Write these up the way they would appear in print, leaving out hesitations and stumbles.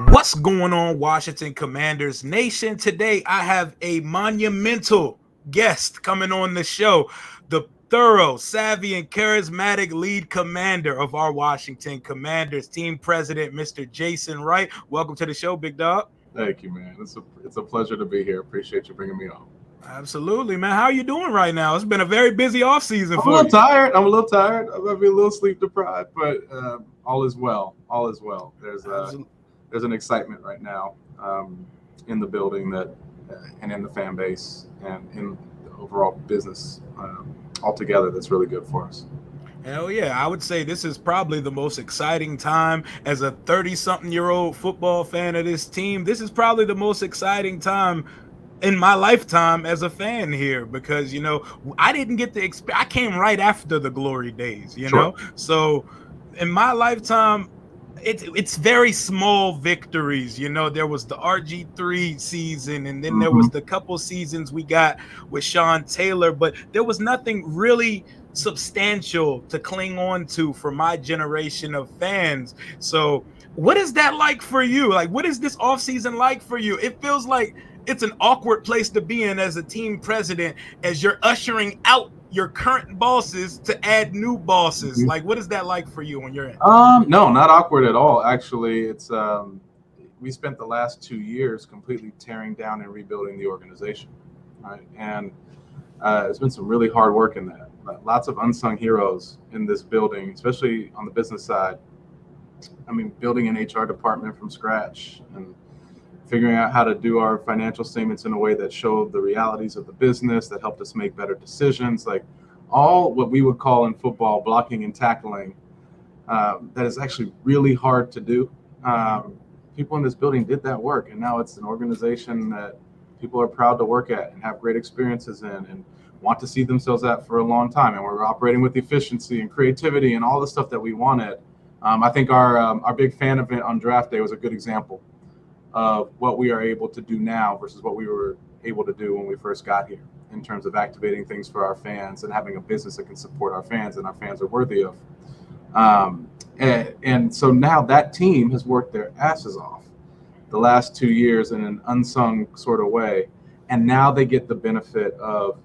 What's going on, Washington Commanders Nation? Today, I have a monumental guest coming on the show, the thorough, savvy, and charismatic lead commander of our Washington Commanders, team president, Mr. Jason Wright. Welcome to the show, big dog. Thank you, man. It's a pleasure to be here. Appreciate you bringing me on. Absolutely, man. How are you doing right now? It's been a very busy offseason I'm a for little you. tired. I'm a little tired. I might be a little sleep deprived, but all is well. All is well. There's an excitement right now in the building and in the fan base and in the overall business altogether. That's really good for us. Hell yeah. I would say this is probably the most exciting time as a 30-something-year-old football fan of this team. This is probably the most exciting time in my lifetime as a fan here because, I didn't get to I came right after the glory days, Sure. So in my lifetime, it's very small victories. There was the RG3 season, and then there was Mm-hmm. the couple seasons we got with Sean Taylor, but there was nothing really substantial to cling on to for my generation of fans. So what is that like for you? Like, what is this offseason like for you? It feels like it's an awkward place to be in as a team president, as you're ushering out your current bosses to add new bosses. Like, what is that like for you when you're in? No, not awkward at all. Actually, it's we spent the last 2 years completely tearing down and rebuilding the organization, right? And there's been some really hard work in that. Lots of unsung heroes in this building, especially on the business side. I mean, building an HR department from scratch and figuring out how to do our financial statements in a way that showed the realities of the business, that helped us make better decisions, like all what we would call in football blocking and tackling. That is actually really hard to do. People in this building did that work, and now it's an organization that people are proud to work at and have great experiences in and want to see themselves at for a long time. And we're operating with efficiency and creativity and all the stuff that we wanted. I think our big fan event on draft day was a good example of what we are able to do now versus what we were able to do when we first got here in terms of activating things for our fans and having a business that can support our fans and our fans are worthy of. And so now that team has worked their asses off the last 2 years in an unsung sort of way. And now they get the benefit of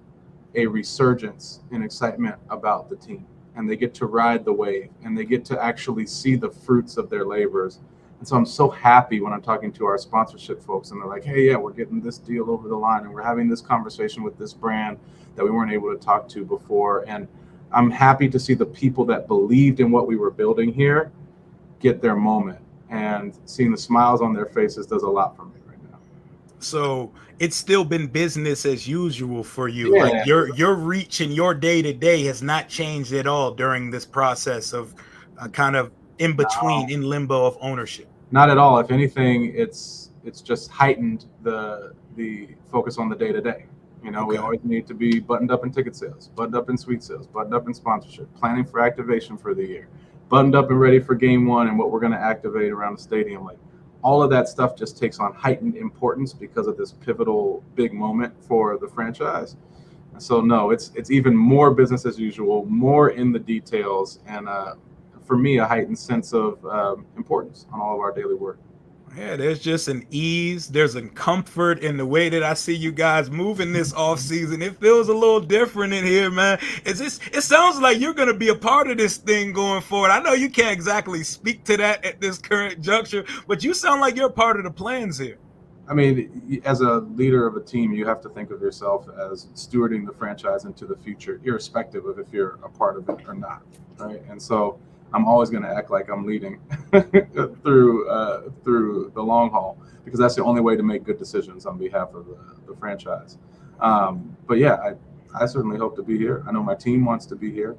a resurgence in excitement about the team. And they get to ride the wave and they get to actually see the fruits of their labors. And so I'm so happy when I'm talking to our sponsorship folks and they're like, hey, yeah, we're getting this deal over the line and we're having this conversation with this brand that we weren't able to talk to before. And I'm happy to see the people that believed in what we were building here get their moment, and seeing the smiles on their faces does a lot for me right now. So it's still been business as usual for you. Yeah, Like your reach and your day to day has not changed at all during this process of kind of in between, no, in limbo of ownership. not at all. If anything, it's just heightened the focus on the day to day. We Okay. always need to be buttoned up in ticket sales, buttoned up in suite sales, buttoned up in sponsorship, planning for activation for the year, buttoned up and ready for game one and what we're going to activate around the stadium. Like all of that stuff just takes on heightened importance because of this pivotal big moment for the franchise. And so no, it's even more business as usual, more in the details, and for me, a heightened sense of importance on all of our daily work. Yeah, there's just an ease, there's a comfort in the way that I see you guys moving this off season. It feels a little different in here, man. It sounds like you're gonna be a part of this thing going forward. I know you can't exactly speak to that at this current juncture, but you sound like you're a part of the plans here. I mean, as a leader of a team, you have to think of yourself as stewarding the franchise into the future, irrespective of if you're a part of it or not, right? And so I'm always going to act like I'm leading through the long haul because that's the only way to make good decisions on behalf of the franchise. But yeah, I certainly hope to be here. I know my team wants to be here,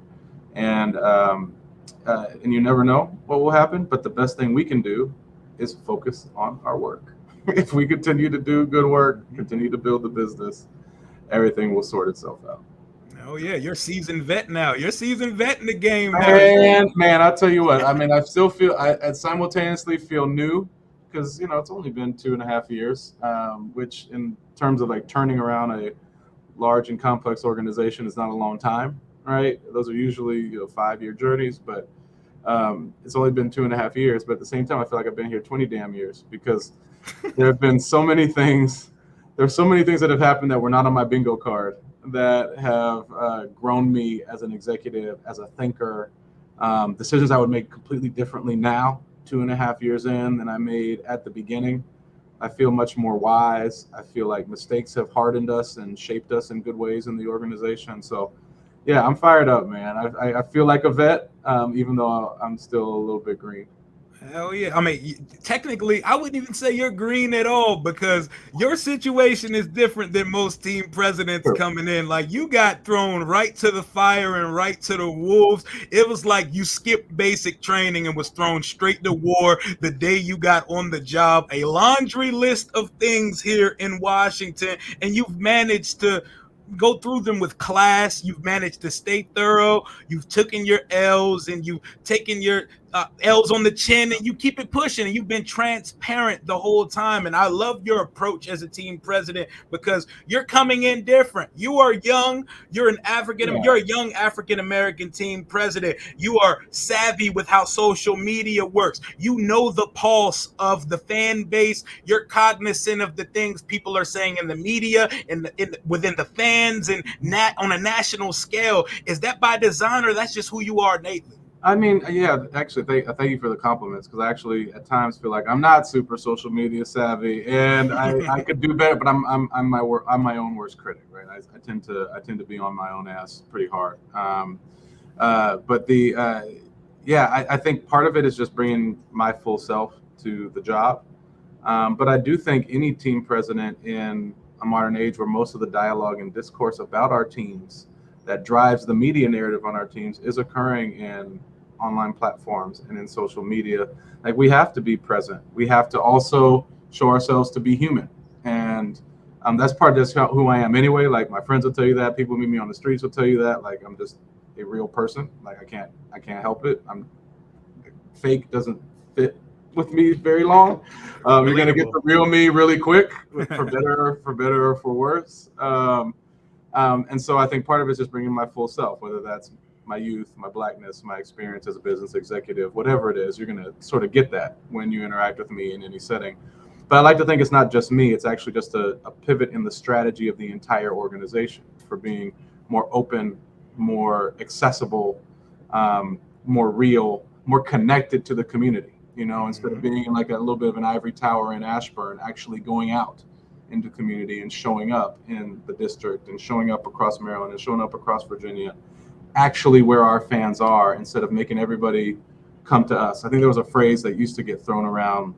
and and you never know what will happen. But the best thing we can do is focus on our work. If we continue to do good work, continue to build the business, everything will sort itself out. Oh yeah, you're seasoned vet now. You're seasoned vet in the game now. Man, I tell you what. I mean, I simultaneously feel new because it's only been 2.5 years, which in terms of like turning around a large and complex organization is not a long time, right? Those are usually 5-year journeys, but It's only been 2.5 years, but at the same time, I feel like I've been here 20 damn years because there have been so many things. There's so many things that have happened that were not on my bingo card that have grown me as an executive, as a thinker. Decisions I would make completely differently now, 2.5 years in, than I made at the beginning. I feel much more wise. I feel like mistakes have hardened us and shaped us in good ways in the organization. So, yeah, I'm fired up, man. I feel like a vet, even though I'm still a little bit green. Hell yeah. I mean, technically, I wouldn't even say you're green at all because your situation is different than most team presidents Sure. coming in. Like, you got thrown right to the fire and right to the wolves. It was like you skipped basic training and was thrown straight to war the day you got on the job. A laundry list of things here in Washington, and you've managed to go through them with class. You've managed to stay thorough. You've taken your L's and you've taken your L's on the chin, and you keep it pushing, and you've been transparent the whole time. And I love your approach as a team president because you're coming in different. You are young. You're a young African American team president. You are savvy with how social media works. You know the pulse of the fan base. You're cognizant of the things people are saying in the media and within the fans and on a national scale. Is that by design, or that's just who you are, Nathan? I mean, yeah, actually, thank you for the compliments because I actually at times feel like I'm not super social media savvy, and I could do better. But I'm my own worst critic, right? I tend to be on my own ass pretty hard. But I think part of it is just bringing my full self to the job. But I do think any team president in a modern age where most of the dialogue and discourse about our teams that drives the media narrative on our teams is occurring in online platforms and in social media. Like, we have to be present. We have to also show ourselves to be human. And that's part of just who I am anyway. Like, my friends will tell you that. People meet me on the streets will tell you that. Like, I'm just a real person. Like, I can't help it. Fake doesn't fit with me very long. You're gonna get the real me really quick, for better or for worse. And so I think part of it is just bringing my full self, whether that's my youth, my blackness, my experience as a business executive, whatever it is, you're going to sort of get that when you interact with me in any setting. But I like to think it's not just me. It's actually just a pivot in the strategy of the entire organization for being more open, more accessible, more real, more connected to the community. Instead of being in like a little bit of an ivory tower in Ashburn, actually going out into community and showing up in the district and showing up across Maryland and showing up across Virginia, actually where our fans are, instead of making everybody come to us. I think there was a phrase that used to get thrown around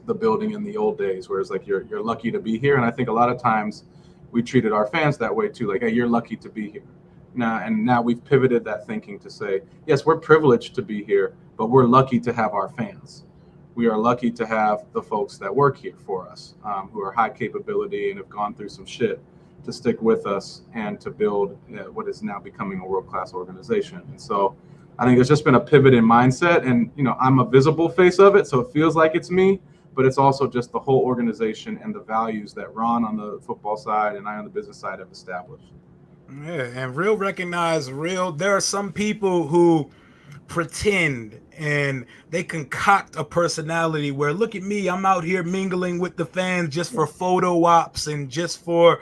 the building in the old days where it's like, you're lucky to be here. And I think a lot of times we treated our fans that way too. Like, hey, you're lucky to be here. Now we've pivoted that thinking to say, yes, we're privileged to be here, but we're lucky to have our fans. We are lucky to have the folks that work here for us, who are high capability and have gone through some shit to stick with us and to build what is now becoming a world-class organization. And so I think there's just been a pivot in mindset, and I'm a visible face of it, so it feels like it's me, but it's also just the whole organization and the values that Ron on the football side and I on the business side have established. Yeah, and real recognize real. There are some people who pretend and they concoct a personality where, look at me, I'm out here mingling with the fans just for photo ops and just for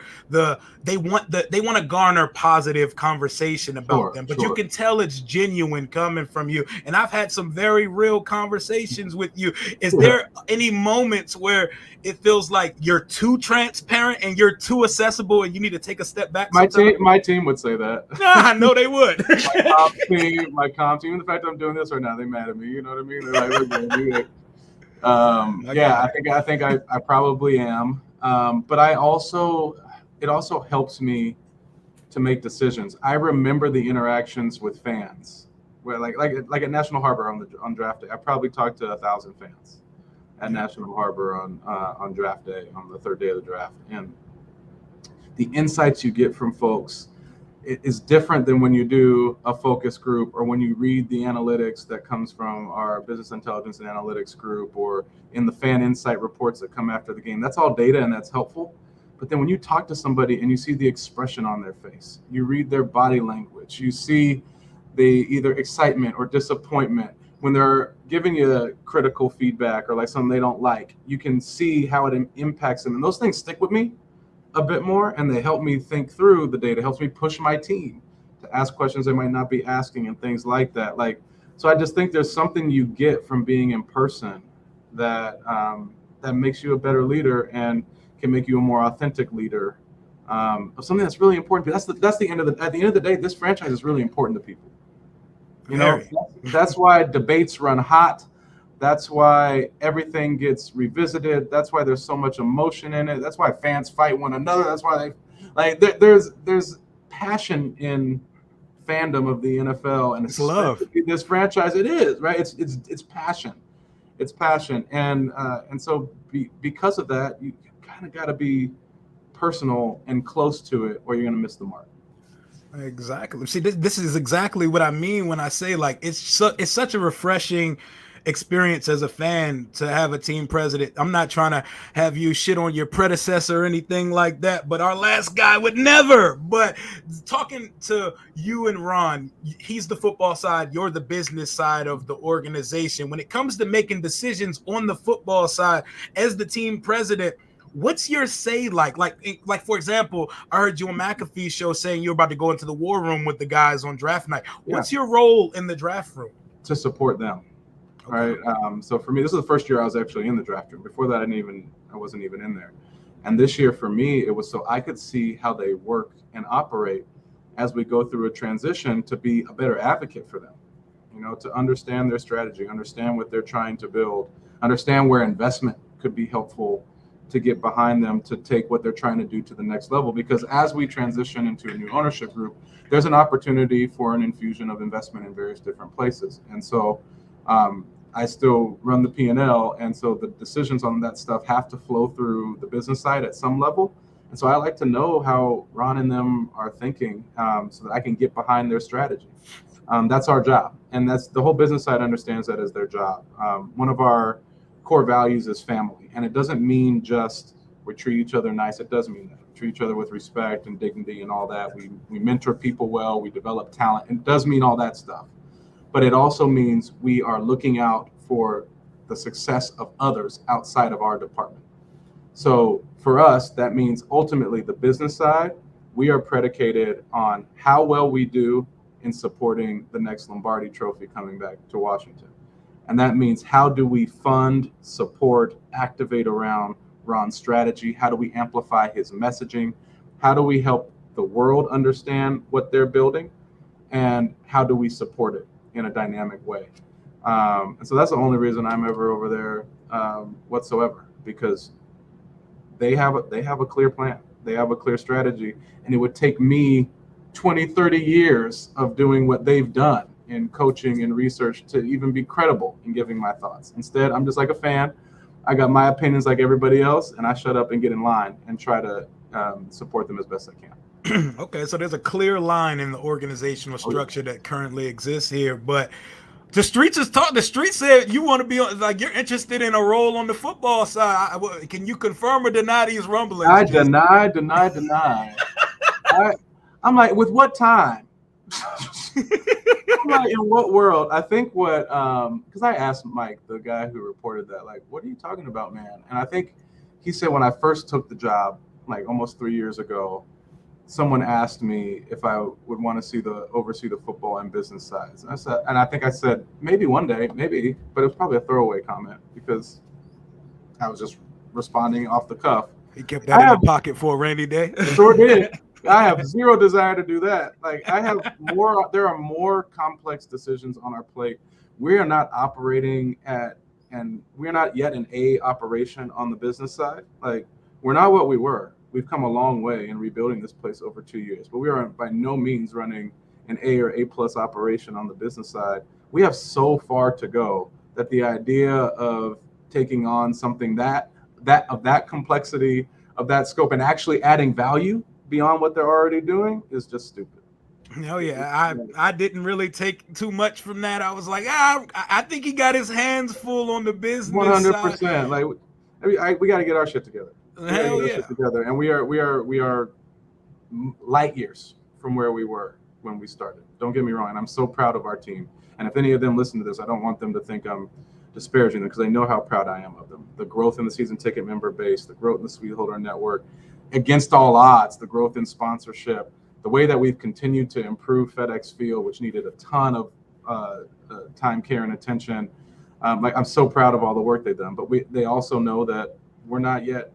they want to garner positive conversation about them, but you can tell it's genuine coming from you. And I've had some very real conversations with you. Is there any moments where it feels like you're too transparent and you're too accessible and you need to take a step back? My team would say that. I know they would. my comp team, the fact I'm doing this right now, they mad at me. You know what I mean? They're like, I think I probably am. But it also helps me to make decisions. I remember the interactions with fans where like at National Harbor on draft day, I probably talked to 1,000 fans at National Harbor on draft day, on the third day of the draft. And the insights you get from folks, it is different than when you do a focus group or when you read the analytics that comes from our business intelligence and analytics group or in the fan insight reports that come after the game. That's all data and that's helpful. But then when you talk to somebody and you see the expression on their face, you read their body language, you see the either excitement or disappointment, when they're giving you critical feedback or like something they don't like, you can see how it impacts them. And those things stick with me a bit more, and they help me think through the data, helps me push my team to ask questions they might not be asking and things like that. Like, so I just think there's something you get from being in person that that makes you a better leader and can make you a more authentic leader of something that's really important. That's the end of at the end of the day, this franchise is really important to people. You know, that's why debates run hot. That's why everything gets revisited. That's why there's so much emotion in it. That's why fans fight one another. That's why there's passion in fandom of the NFL, and it's love. This franchise, it is right. It's passion. It's passion, and so because of that, you kind of got to be personal and close to it, or you're going to miss the mark. Exactly. See, this is exactly what I mean when I say like it's such a refreshing experience as a fan to have a team president. I'm not trying to have you shit on your predecessor or anything like that, but our last guy would never. But talking to you and Ron, he's the football side, you're the business side of the organization. When it comes to making decisions on the football side as the team president, what's your say like? Like for example, I heard you on McAfee's show saying you're about to go into the war room with the guys on draft night. What's your role in the draft room? To support them. Okay. Right. So for me, this is the first year I was actually in the draft room. Before that, I wasn't even in there. And this year for me, it was so I could see how they work and operate as we go through a transition to be a better advocate for them. You know, to understand their strategy, understand what they're trying to build, understand where investment could be helpful to get behind them to take what they're trying to do to the next level. Because as we transition into a new ownership group, there's an opportunity for an infusion of investment in various different places. And so I still run the P&L, and so the decisions on that stuff have to flow through the business side at some level. And so I like to know how Ron and them are thinking so that I can get behind their strategy. That's our job, and that's the whole business side understands that as their job. One of our core values is family, and it doesn't mean just we treat each other nice. It does mean that we treat each other with respect and dignity and all that. We mentor people well, we develop talent. It does mean all that stuff. But it also means we are looking out for the success of others outside of our department. So for us, that means ultimately the business side, we are predicated on how well we do in supporting the next Lombardi Trophy coming back to Washington. And that means how do we fund, support, activate around Ron's strategy? How do we amplify his messaging? How do we help the world understand what they're building? And how do we support it in a dynamic way? And so that's the only reason I'm ever over there whatsoever, because they have a clear plan. They have a clear strategy. And it would take me 20, 30 years of doing what they've done in coaching and research to even be credible in giving my thoughts. Instead, I'm just like a fan. I got my opinions like everybody else, and I shut up and get in line and try to support them as best I can. Okay, so there's a clear line in the organizational structure that currently exists here, but the streets is talk. The streets said you want to be on, like you're interested in a role on the football side. Can you confirm or deny these rumblings? I deny. I'm like, with what time? I'm like, in what world? I think what because I asked Mike, the guy who reported that, like, what are you talking about, man? And I think he said when I first took the job, like almost 3 years ago, someone asked me if I would want to oversee the football and business sides. And I think I said maybe one day, maybe, but it was probably a throwaway comment because I was just responding off the cuff. He kept that in the pocket for a rainy day. Sure did. I have zero desire to do that. Like there are more complex decisions on our plate. We are not operating and we're not yet an A operation on the business side. Like we're not what we were. We've come a long way in rebuilding this place over 2 years, but we are by no means running an A or A+ operation on the business side. We have so far to go that the idea of taking on something that of that complexity, of that scope, and actually adding value beyond what they're already doing is just stupid. Oh yeah, I didn't really take too much from that. I was like, I think he got his hands full on the business. 100%. Like we got to get our shit together. Hell yeah. Together, and we are light years from where we were. when we started. Don't get me wrong. And I'm so proud of our team. And if any of them listen to this, I don't want them to think I'm disparaging them, because they know how proud I am of them. The growth in the season ticket member base, the growth in the Suite Holder Network, against all odds, the growth in sponsorship, the way that we've continued to improve FedEx Field, which needed a ton of time, care, and attention. I'm so proud of all the work they've done. But they also know that we're not yet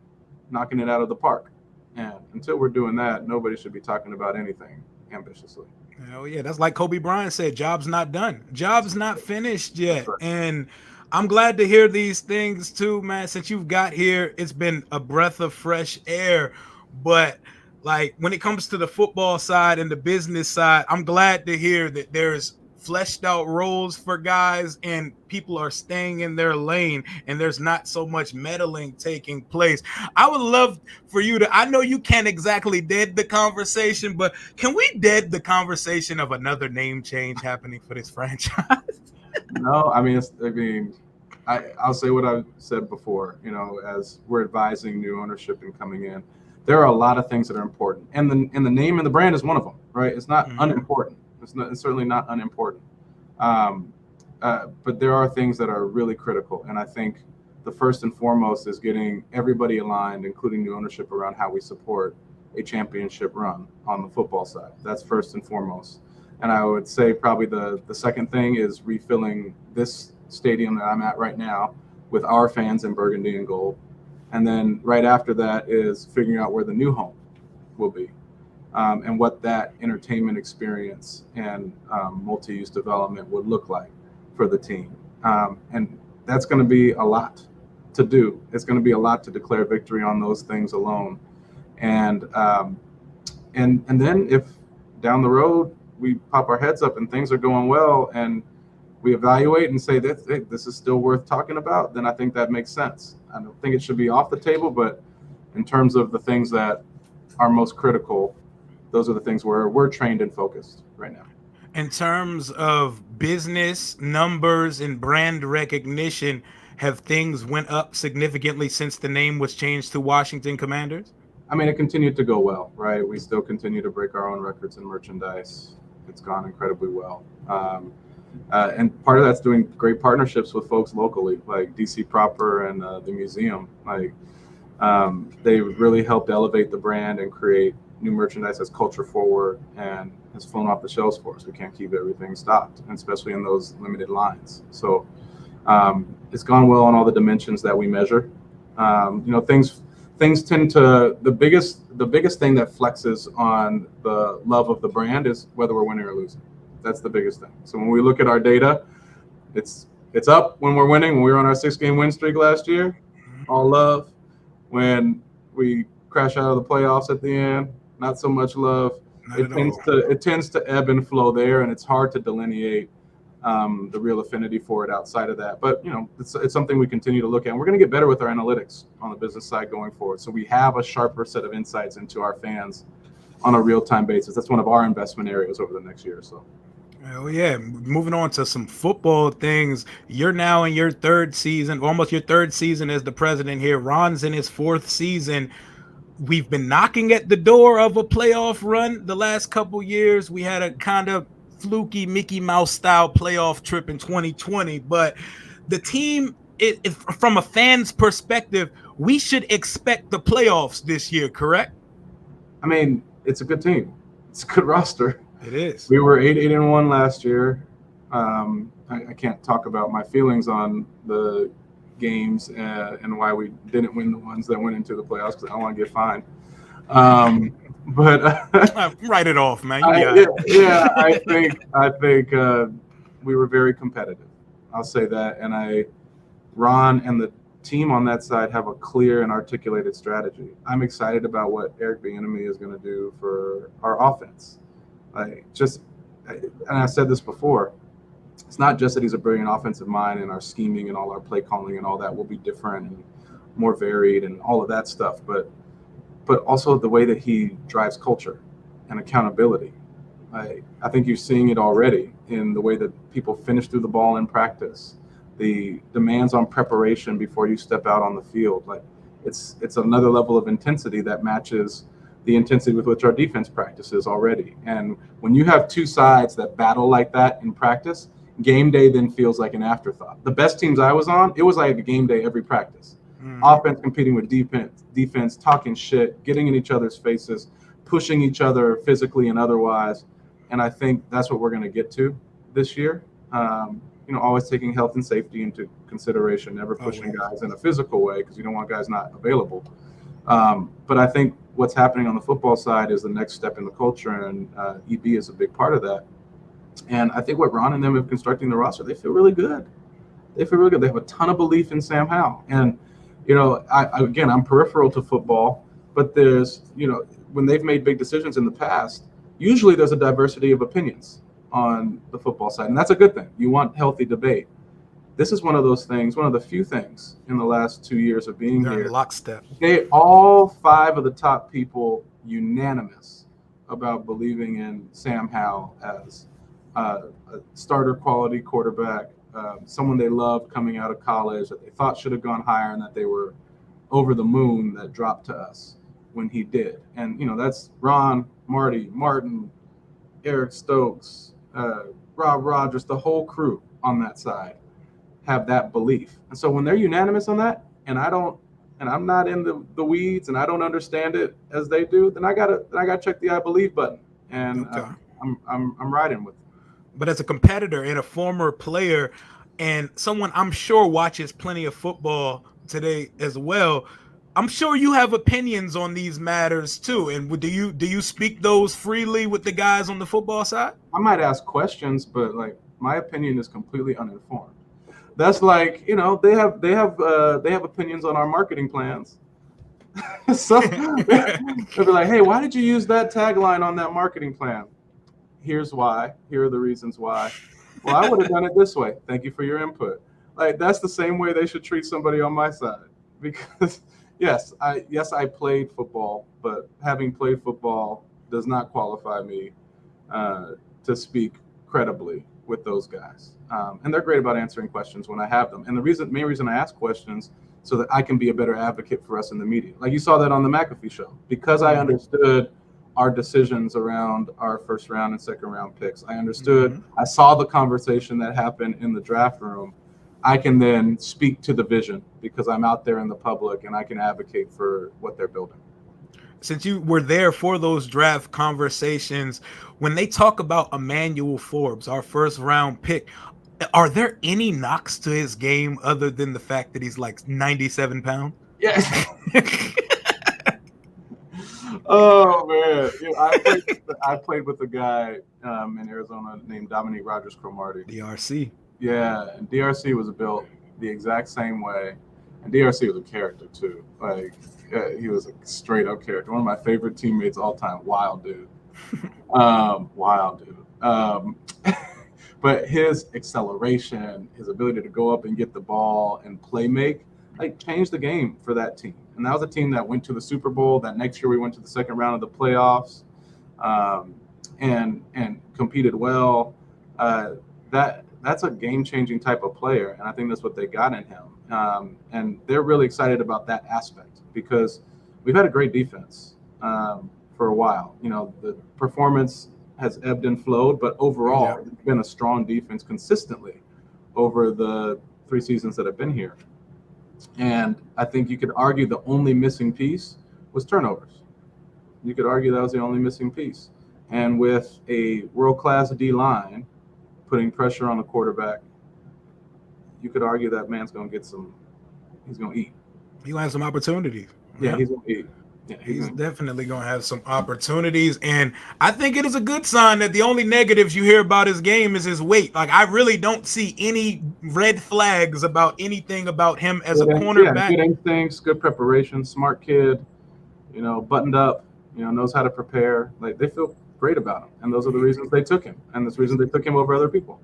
knocking it out of the park. And until we're doing that, nobody should be talking about anything ambitiously. Hell yeah, that's like Kobe Bryant said, job's not done. Job's not finished That's yet. right. And I'm glad to hear these things too, man. Since you've got here, it's been a breath of fresh air. But like when it comes to the football side and the business side, I'm glad to hear that there's fleshed out roles for guys and people are staying in their lane and there's not so much meddling taking place. I would love for you to, I know you can't exactly dead the conversation, but can we dead the conversation of another name change happening for this franchise? No, I mean, I'll say what I've said before. As we're advising new ownership and coming in, there are a lot of things that are important, and the name and the brand is one of them, right? It's not unimportant. It's certainly not unimportant. But there are things that are really critical, and I think the first and foremost is getting everybody aligned, including new ownership, around how we support a championship run on the football side. That's first and foremost. And I would say probably the second thing is refilling this stadium that I'm at right now with our fans in burgundy and gold. And then right after that is figuring out where the new home will be, and what that entertainment experience and multi-use development would look like for the team. And that's going to be a lot to do. It's going to be a lot to declare victory on those things alone. And then if down the road we pop our heads up and things are going well and we evaluate and say that, hey, this is still worth talking about, then I think that makes sense. I don't think it should be off the table, but in terms of the things that are most critical, those are the things where we're trained and focused right now. In terms of business numbers and brand recognition, have things went up significantly since the name was changed to Washington Commanders? I mean, it continued to go well, right? We still continue to break our own records in merchandise. It's gone incredibly well. And part of that's doing great partnerships with folks locally, like DC Proper and the museum. They really helped elevate the brand and create new merchandise that's culture forward and has flown off the shelves for us. We can't keep everything stocked, and especially in those limited lines. So it's gone well on all the dimensions that we measure. Things tend to, the biggest thing that flexes on the love of the brand is whether we're winning or losing. That's the biggest thing. So when we look at our data, it's up when we're winning. When we were on our 6-game win streak last year, all love. When we crash out of the playoffs at the end, not so much love. It tends to ebb and flow there, and it's hard to delineate the real affinity for it outside of that. But it's something we continue to look at. And we're going to get better with our analytics on the business side going forward. So we have a sharper set of insights into our fans on a real-time basis. That's one of our investment areas over the next year or so. Oh yeah, moving on to some football things. You're now in your third season, almost your third season as the president here. Ron's in his fourth season. We've been knocking at the door of a playoff run the last couple years. We had a kind of fluky Mickey Mouse style playoff trip in 2020, but the team, from a fan's perspective, we should expect the playoffs this year, correct? I mean, it's a good team. It's a good roster. It is. We were 8-1 last year. I can't talk about my feelings on the games and why we didn't win the ones that went into the playoffs, because I don't want to get fined. But write it off, man. I think we were very competitive. I'll say that, and Ron and the team on that side have a clear and articulated strategy. I'm excited about what Eric Bieniemy is going to do for our offense. And I said this before, it's not just that he's a brilliant offensive mind and our scheming and all our play calling and all that will be different and more varied and all of that stuff, but also the way that he drives culture and accountability. I think you're seeing it already in the way that people finish through the ball in practice, the demands on preparation before you step out on the field. It's another level of intensity that matches the intensity with which our defense practices already. And when you have two sides that battle like that in practice, game day then feels like an afterthought. The best teams I was on, it was like a game day every practice. Offense competing with defense, talking shit, getting in each other's faces, pushing each other physically and otherwise. And I think that's what we're going to get to this year. Always taking health and safety into consideration, never pushing guys in a physical way because you don't want guys not available. But I think what's happening on the football side is the next step in the culture, and EB is a big part of that. And I think what Ron and them have constructing the roster, they feel really good. They have a ton of belief in Sam Howell. And, I'm peripheral to football, but there's, when they've made big decisions in the past, usually there's a diversity of opinions on the football side. And that's a good thing. You want healthy debate. This is one of those things, one of the few things in the last 2 years of being here. Lockstep. All 5 of the top people unanimous about believing in Sam Howell as a starter quality quarterback, someone they loved coming out of college that they thought should have gone higher and that they were over the moon that dropped to us when he did. And, that's Ron, Marty, Martin, Eric Stokes, Rob Rogers, the whole crew on that side have that belief. And so when they're unanimous on that, and I'm not in the weeds and I don't understand it as they do, then I gotta check the I believe button. And I'm riding with them. But as a competitor and a former player and someone I'm sure watches plenty of football today as well, I'm sure you have opinions on these matters too. And do you speak those freely with the guys on the football side? I might ask questions, but my opinion is completely uninformed. That's they have opinions on our marketing plans. So they'll be like, hey, why did you use that tagline on that marketing plan? Here's why. Here are the reasons why. Well, I would have done it this way. Thank you for your input. That's the same way they should treat somebody on my side. Because yes, I played football, but having played football does not qualify me to speak credibly with those guys. And they're great about answering questions when I have them. And the main reason I ask questions so that I can be a better advocate for us in the media. Like you saw that on the McAfee show. Because I understood our decisions around our first round and second round picks. I understood, I saw the conversation that happened in the draft room. I can then speak to the vision because I'm out there in the public and I can advocate for what they're building. Since you were there for those draft conversations, when they talk about Emanuel Forbes, our first round pick, are there any knocks to his game other than the fact that he's 97 pounds? Yes. Oh man, I played with a guy in Arizona named Dominique Rogers-Cromartie. DRC. Yeah, and DRC was built the exact same way, and DRC was a character too. He was a straight up character. One of my favorite teammates all time. Wild dude. But his acceleration, his ability to go up and get the ball and play make, changed the game for that team. And that was a team that went to the Super Bowl. That next year we went to the second round of the playoffs, and competed well. That's a game-changing type of player, and I think that's what they got in him. And they're really excited about that aspect because we've had a great defense for a while. The performance has ebbed and flowed, but overall, it's been a strong defense consistently over the 3 seasons that I've been here. And I think you could argue the only missing piece was turnovers. You could argue that was the only missing piece. And with a world-class D-line putting pressure on the quarterback, you could argue that man's going to get he's going to eat. He'll have some opportunities. Yeah, he's going to eat. Yeah, he's definitely going to have some opportunities. And I think it is a good sign that the only negatives you hear about his game is his weight. I really don't see any red flags about anything about him as a cornerback. Good instincts, good preparation, smart kid, buttoned up, knows how to prepare. They feel great about him. And those are the reasons they took him. And that's the reason they took him over other people.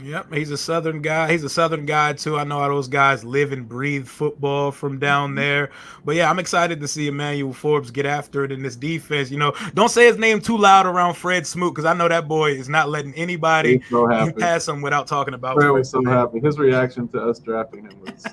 Yep, he's a Southern guy. He's a Southern guy, too. I know how those guys live and breathe football from down there. But, yeah, I'm excited to see Emanuel Forbes get after it in this defense. Don't say his name too loud around Fred Smoot because I know that boy is not letting anybody pass him without talking about Fred was so happy. His reaction to us drafting him was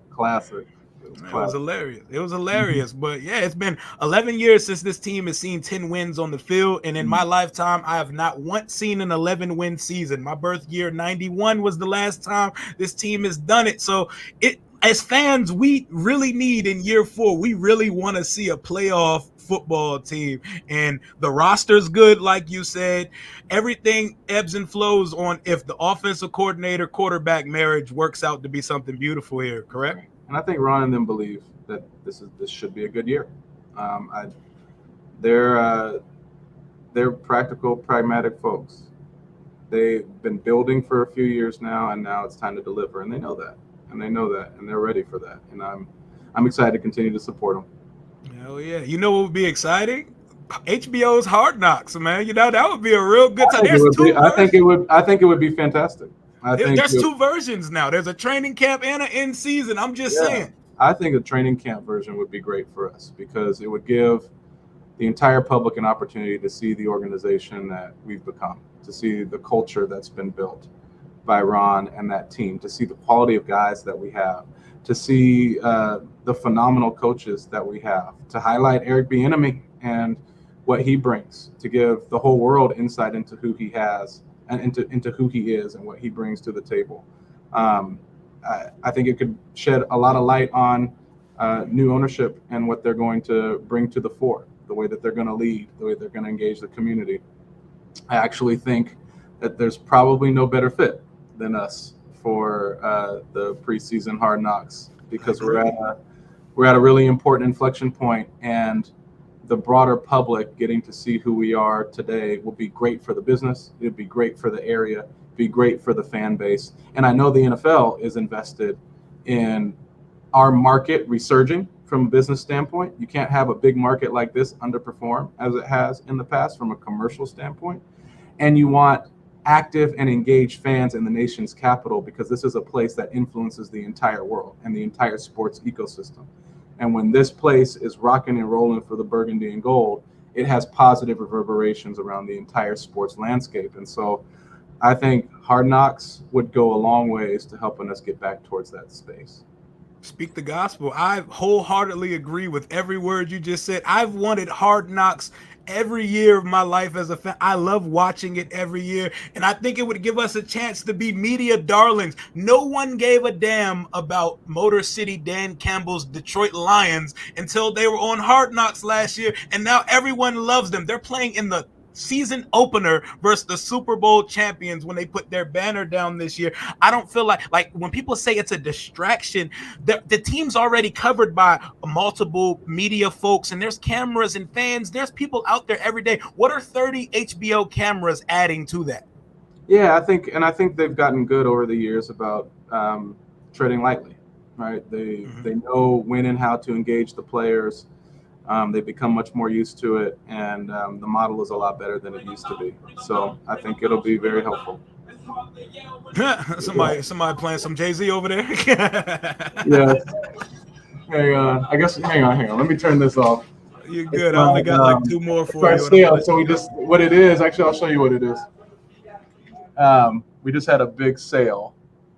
classic. It's It was classic. hilarious. It was Mhm. hilarious. But yeah, it's been 11 years since this team has seen 10 wins on the field. And in my lifetime, I have not once seen an 11-win season. My birth year, 91, was the last time this team has done it. So as fans, we really need in year 4, we really want to see a playoff football team. And the roster's good, like you said. Everything ebbs and flows on if the offensive coordinator quarterback marriage works out to be something beautiful here, correct? Right. And I think Ron and them believe that this should be a good year. I they're they're practical, pragmatic folks. They've been building for a few years now, and now it's time to deliver, and they know that, and they're ready for that. And I'm excited to continue to support them. Hell yeah. You know what would be exciting? HBO's Hard Knocks, man. You know, that would be a real good time. There's two versions. I think it would be fantastic. I think There's two versions now. There's a training camp and an in season. I'm just yeah, saying. I think a training camp version would be great for us because it would give the entire public an opportunity to see the organization that we've become, to see the culture that's been built by Ron and that team, to see the quality of guys that we have, to see the phenomenal coaches that we have, to highlight Eric Bieniemy and what he brings, to give the whole world insight into who he has and into who he is and what he brings to the table. Um, I think it could shed a lot of light on new ownership and what they're going to bring to the fore, the way that they're going to lead, the way they're going to engage the community. I actually think that there's probably no better fit than us for the preseason Hard Knocks I because agree. we're at a really important inflection point, and the broader public getting to see who we are today will be great for the business. It'd be great for the area, be great for the fan base. And I know the NFL is invested in our market resurging from a business standpoint. You can't have a big market like this underperform as it has in the past from a commercial standpoint. And you want active and engaged fans in the nation's capital because this is a place that influences the entire world and the entire sports ecosystem. And when this place is rocking and rolling for the burgundy and gold, it has positive reverberations around the entire sports landscape. And so I think Hard Knocks would go a long ways to helping us get back towards that space. Speak the gospel. I wholeheartedly agree with every word you just said. I've wanted Hard Knocks every year of my life as a fan. I love watching it every year, and I think it would give us a chance to be media darlings. No one gave a damn about Motor City Dan Campbell's Detroit Lions until they were on Hard Knocks last year, and now everyone loves them. They're playing in the season opener versus the Super Bowl champions when they put their banner down this year. I don't feel like when people say it's a distraction, the team's already covered by multiple media folks, and there's cameras and fans. There's people out there every day. What are 30 HBO cameras adding to that? Yeah, I think they've gotten good over the years about treading lightly, right? They know when and how to engage the players. They've become much more used to it, and the model is a lot better than it used to be. So I think it'll be very helpful. somebody playing some Jay-Z over there. Yes. Hang on. I guess hang on. Let me turn this off. You're It's good. I my only got like two more it's for our you, and I'm gonna sale. let So you we go. just what it is. Actually, I'll show you what it is. We just had a big sale,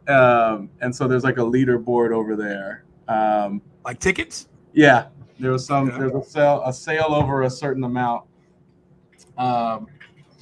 and so there's like a leaderboard over there. Like tickets? Yeah, Okay. there's a sale over a certain amount. Um,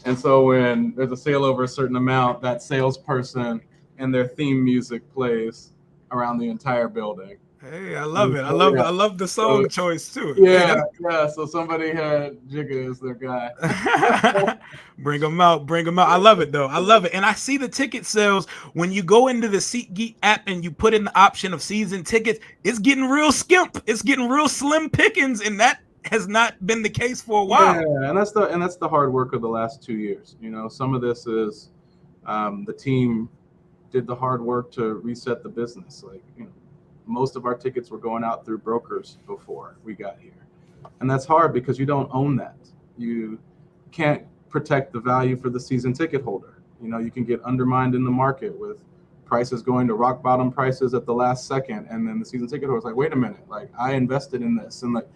and so when there's a sale over a certain amount, that salesperson and their theme music plays around the entire building. Hey, I love And it. I so, love yeah, I love the so song choice too. Hey, yeah, that's yeah. So somebody had Jigga as their guy. bring them out, bring them out. I love it though. I love it. And I see the ticket sales when you go into the SeatGeek app and you put in the option of season tickets, it's getting real skimp. It's getting real slim pickings, and that has not been the case for a Yeah, while. and that's the hard work of the last 2 years. You know, some of this is the team did the hard work to reset the business. Like, you know, most of our tickets were going out through brokers before we got here, and that's hard because you don't own that. You can't protect the value for the season ticket holder. You know, you can get undermined in the market with prices going to rock bottom prices at the last second, and then the season ticket holder is like, wait a minute, like I invested in this, and like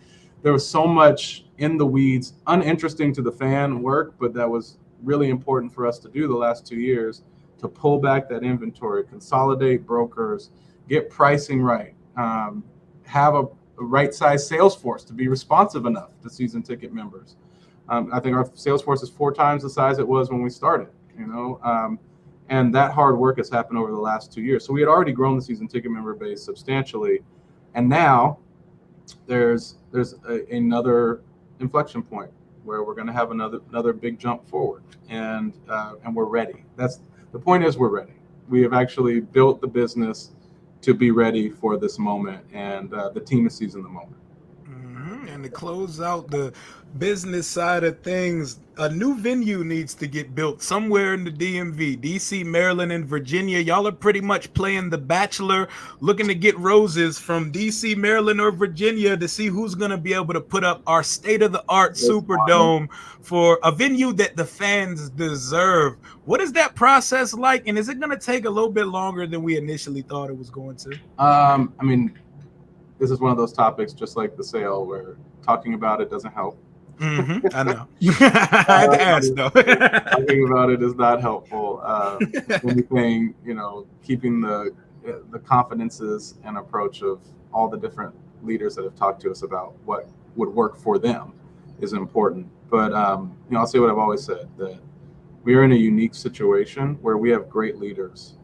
there was so much in the weeds, uninteresting to the fan work, but that was really important for us to do the last 2 years to pull back that inventory, consolidate brokers, get pricing right, have a right-sized sales force to be responsive enough to season ticket members. I think our sales force is 4 times the size it was when we started, and that hard work has happened over the last 2 years. So we had already grown the season ticket member base substantially, and now there's another inflection point where we're going to have another big jump forward, and we're ready. That's the point. Is we're ready. We have actually built the business to be ready for this moment, and the team is seizing the moment. And to close out the business side of things, a new venue needs to get built somewhere in the DMV, DC, Maryland, and Virginia. Y'all are pretty much playing The Bachelor, looking to get roses from DC, Maryland, or Virginia to see who's going to be able to put up our state-of-the-art Superdome for a venue that the fans deserve. What is that process like, and is it going to take a little bit longer than we initially thought it was going to? I mean, this is one of those topics, just like the sale, where talking about it doesn't help. I know. I had to ask, though. Talking about it is not helpful. Anything, keeping the confidences and approach of all the different leaders that have talked to us about what would work for them is important. But I'll say what I've always said, that we are in a unique situation where we have great leaders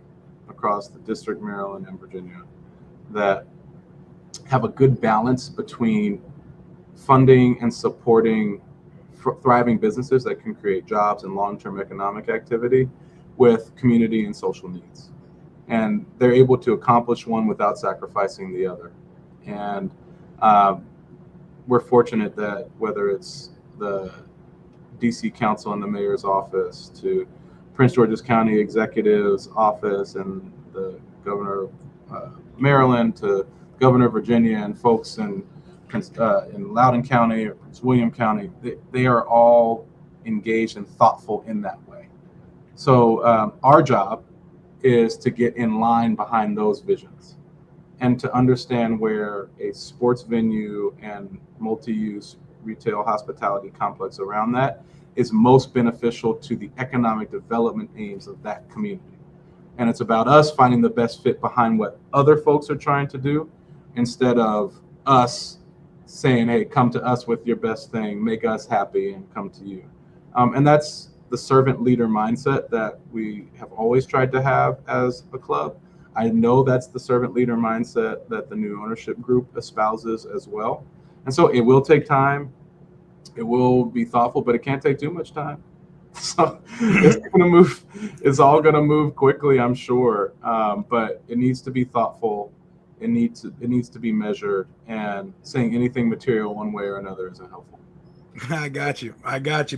across the district, Maryland, and Virginia that have a good balance between funding and supporting thriving businesses that can create jobs and long-term economic activity with community and social needs. And they're able to accomplish one without sacrificing the other. And we're fortunate that whether it's the DC Council and the mayor's office, to Prince George's County Executive's office and the governor of Maryland, to Governor of Virginia and folks in Loudoun County or Prince William County, they are all engaged and thoughtful in that way. So our job is to get in line behind those visions and to understand where a sports venue and multi-use retail hospitality complex around that is most beneficial to the economic development aims of that community. And it's about us finding the best fit behind what other folks are trying to do, instead of us saying, hey, come to us with your best thing, make us happy, and come to you. And that's the servant leader mindset that we have always tried to have as a club. I know that's the servant leader mindset that the new ownership group espouses as well. And so it will take time. It will be thoughtful, but it can't take too much time. So it's going to move. It's all going to move quickly, I'm sure. But it needs to be thoughtful. It needs to be measured, and saying anything material one way or another isn't helpful. I got you.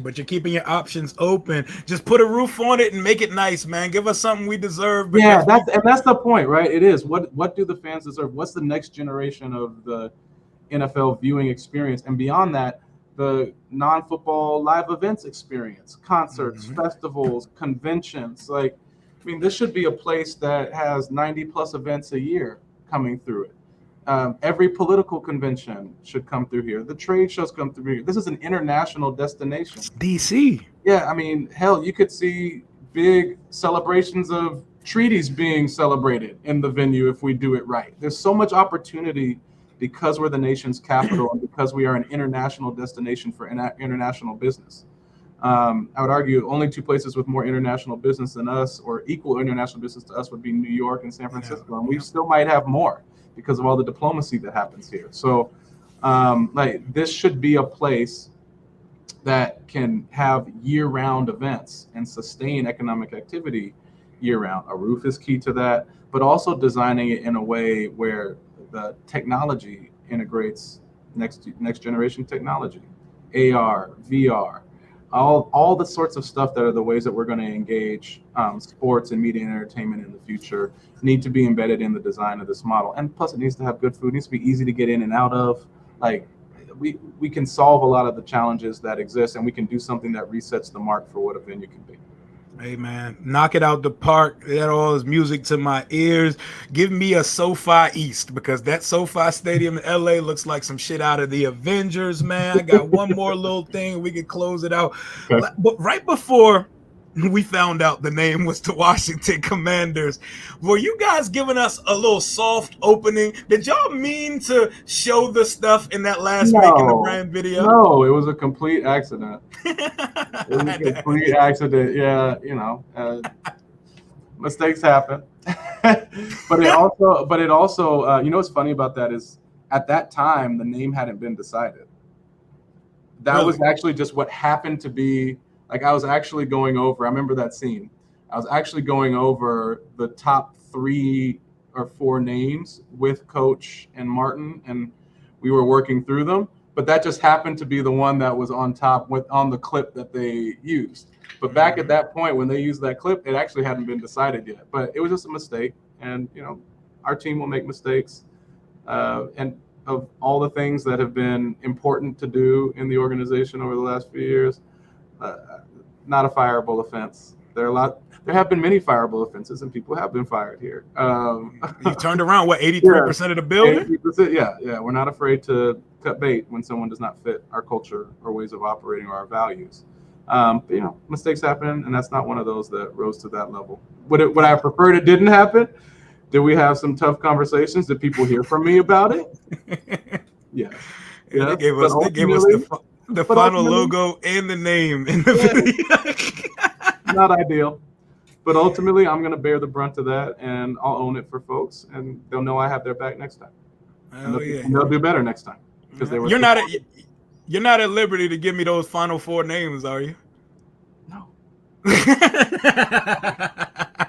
But you're keeping your options open. Just put a roof on it and make it nice, man. Give us something we deserve. Yeah, that's the point, right? It is. What do the fans deserve? What's the next generation of the NFL viewing experience? And beyond that, the non-football live events experience, concerts, festivals, conventions. This should be a place that has 90 plus events a year coming through it. Every political convention should come through here. The trade shows come through here. This is an international destination. DC. Yeah, hell, you could see big celebrations of treaties being celebrated in the venue if we do it right. There's so much opportunity because we're the nation's capital and because we are an international destination for international business. I would argue only 2 places with more international business than us, or equal international business to us, would be New York and San Francisco. And we still might have more because of all the diplomacy that happens here. So this should be a place that can have year-round events and sustain economic activity year-round. A roof is key to that, but also designing it in a way where the technology integrates next generation technology, AR, VR, all the sorts of stuff that are the ways that we're going to engage sports and media and entertainment in the future need to be embedded in the design of this model. And plus, it needs to have good food. It needs to be easy to get in and out of. We can solve a lot of the challenges that exist, and we can do something that resets the mark for what a venue can be. Hey, man, knock it out the park. That all is music to my ears. Give me a SoFi East, because that SoFi Stadium in LA looks like some shit out of the Avengers, man. I got one more little thing. We can close it out. Okay. But right before we found out the name was the Washington Commanders. Were you guys giving us a little soft opening? Did y'all mean to show the stuff in that last Making the No, Brand video? no, it was a complete accident. It was a complete accident. Yeah, mistakes happen. but it also, what's funny about that is at that time the name hadn't been decided. That Really? was actually just what happened to be. Like I was actually going over. I remember that scene. I was actually going over the top 3 or 4 names with Coach and Martin, and we were working through them. But that just happened to be the one that was on top on the clip that they used. But back at that point, when they used that clip, it actually hadn't been decided yet. But it was just a mistake, and our team will make mistakes, and of all the things that have been important to do in the organization over the last few years, not a fireable offense. There have been many fireable offenses, and people have been fired here. You turned around 83% of the building? 83%, yeah. We're not afraid to cut bait when someone does not fit our culture or ways of operating or our values. Mistakes happen, and that's not one of those that rose to that level. Would I prefer it didn't happen? Did we have some tough conversations? Did people hear from me about it? Yeah. They gave us the final logo and the name in the video. Not ideal. But ultimately, I'm going to bear the brunt of that, and I'll own it for folks, and they'll know I have their back next time. And they'll do better next time. Because You're not at liberty to give me those final 4 names, are you? No.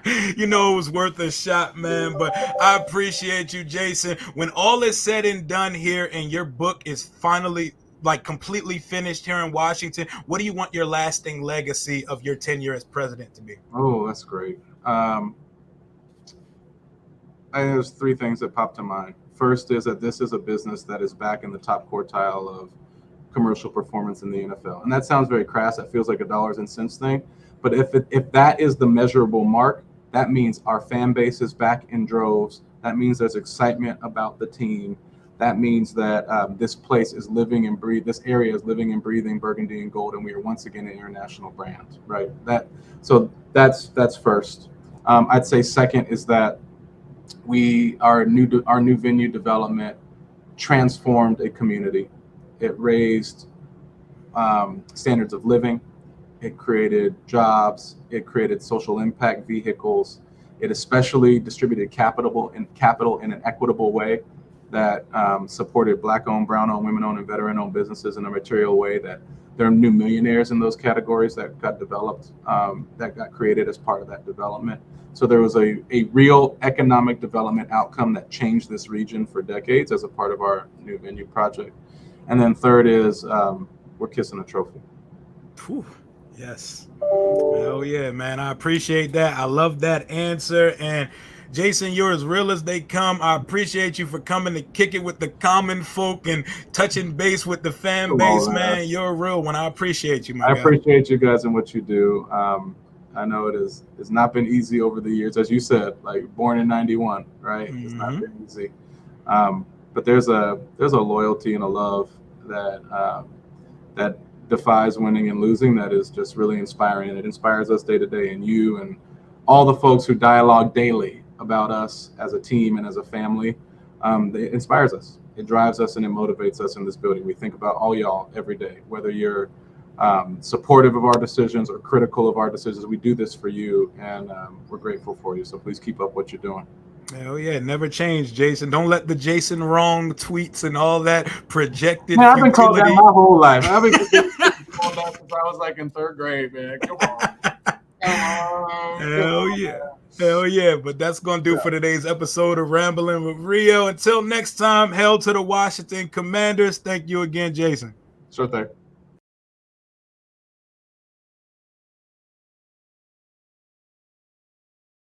It was worth a shot, man. But I appreciate you, Jason. When all is said and done here and your book is finally completely finished here in Washington, what do you want your lasting legacy of your tenure as president to be? Oh, that's great. There's 3 things that pop to mind. First is that this is a business that is back in the top quartile of commercial performance in the NFL. And that sounds very crass. That feels like a dollars and cents thing. But if that is the measurable mark, that means our fan base is back in droves. That means there's excitement about the team. That means that this place is living and this area is living and breathing burgundy and gold, and we are once again an international brand, right? That's first. I'd say second is that our new venue development transformed a community. It raised standards of living. It created jobs. It created social impact vehicles. It especially distributed capital in an equitable way that supported Black-owned, brown-owned, women-owned, and veteran-owned businesses in a material way that there are new millionaires in those categories that got developed, that got created as part of that development. So there was a real economic development outcome that changed this region for decades as a part of our new venue project. And then third is we're kissing a trophy. Whew. Yes. Hell yeah, man. I appreciate that. I love that answer. And Jason, you're as real as they come. I appreciate you for coming to kick it with the common folk and touching base with the fan base, man. You're a real one. I appreciate you, my guy. I appreciate you guys and what you do. I know it's not been easy over the years, as you said, born in 91, right? Mm-hmm. It's not been easy. But there's a loyalty and a love that defies winning and losing that is just really inspiring, and it inspires us day to day. And you and all the folks who dialogue daily about us as a team and as a family, it inspires us. It drives us and it motivates us in this building. We think about all y'all every day, whether you're supportive of our decisions or critical of our decisions. We do this for you, and we're grateful for you. So please keep up what you're doing. Hell yeah, never change, Jason. Don't let the Jason wrong tweets and all that projected I've been called that my whole life. I've been called that since I was in 3rd grade, man. Come on. Hell yeah. Hell yeah. But that's going to do for today's episode of Rambling with Rio. Until next time, hail to the Washington Commanders. Thank you again, Jason. Sure thing.